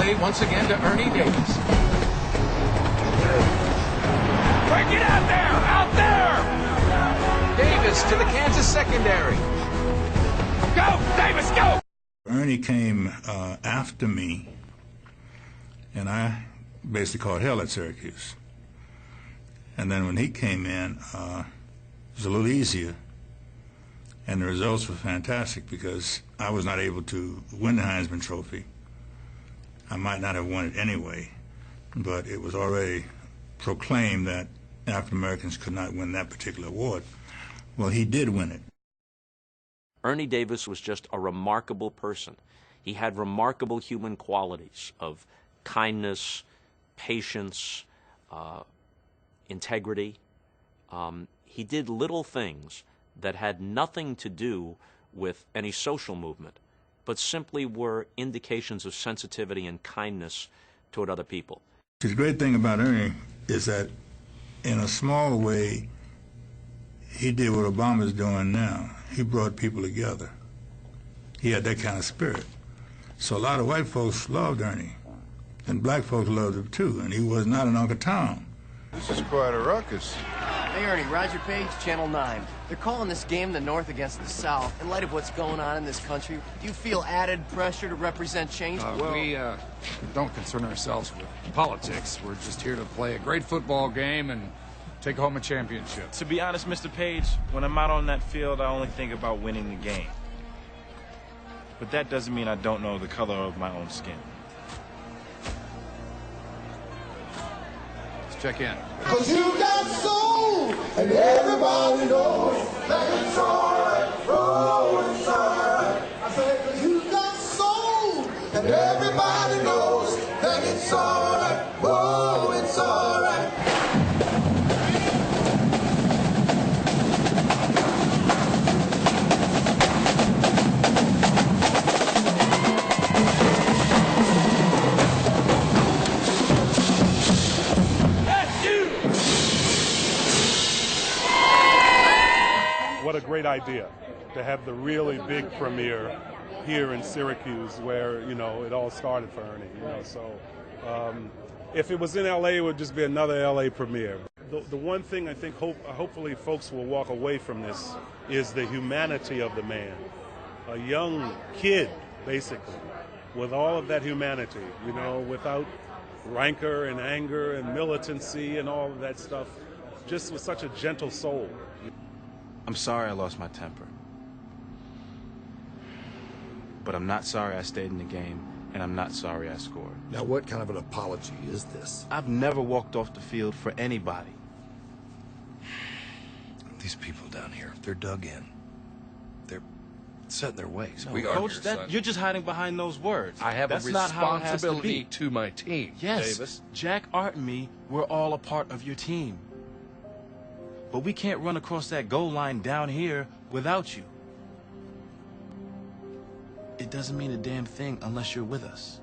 play once again to Ernie Davis. Break it out there! Out there! Davis to the Kansas secondary. Go! Davis, go! Ernie came after me, and I basically called hell at Syracuse. And then when he came in, it was a little easier, and the results were fantastic because I was not able to win the Heisman Trophy. I might not have won it anyway, but it was already proclaimed that African Americans could not win that particular award. Well, he did win it. Ernie Davis was just a remarkable person. He had remarkable human qualities of kindness, patience, integrity. He did little things that had nothing to do with any social movement, but simply were indications of sensitivity and kindness toward other people. The great thing about Ernie is that in a small way, he did what Obama's doing now. He brought people together. He had that kind of spirit. So a lot of white folks loved Ernie, and black folks loved him too, and he was not an Uncle Tom. This is quite a ruckus. Hey, Ernie, Roger Page, Channel 9. They're calling this game the North against the South. In light of what's going on in this country, do you feel added pressure to represent change? We don't concern ourselves with politics. We're just here to play a great football game and take home a championship. To be honest, Mr. Page, when I'm out on that field, I only think about winning the game. But that doesn't mean I don't know the color of my own skin. Let's check in. 'Cause you got soul, and everybody knows that it's alright. Oh, it's alright. I said, 'cause you got soul, and everybody knows that it's alright. Oh, it's alright. What a great idea to have the really big premiere here in Syracuse, where it all started for Ernie. So if it was in LA, it would just be another LA premiere. The one thing I think hopefully folks will walk away from this is the humanity of the man. A young kid, basically, with all of that humanity, without rancor and anger and militancy and all of that stuff, just with such a gentle soul. I'm sorry I lost my temper. But I'm not sorry I stayed in the game, and I'm not sorry I scored. Now, what kind of an apology is this? I've never walked off the field for anybody. These people down here, they're dug in. They're set in their ways. No, we Coach, are here, son. you're just hiding behind those words. I have That's a not how it has to responsibility be. to my team, Yes, Davis. Jack, Art, and me, we're all a part of your team. But we can't run across that goal line down here without you. It doesn't mean a damn thing unless you're with us.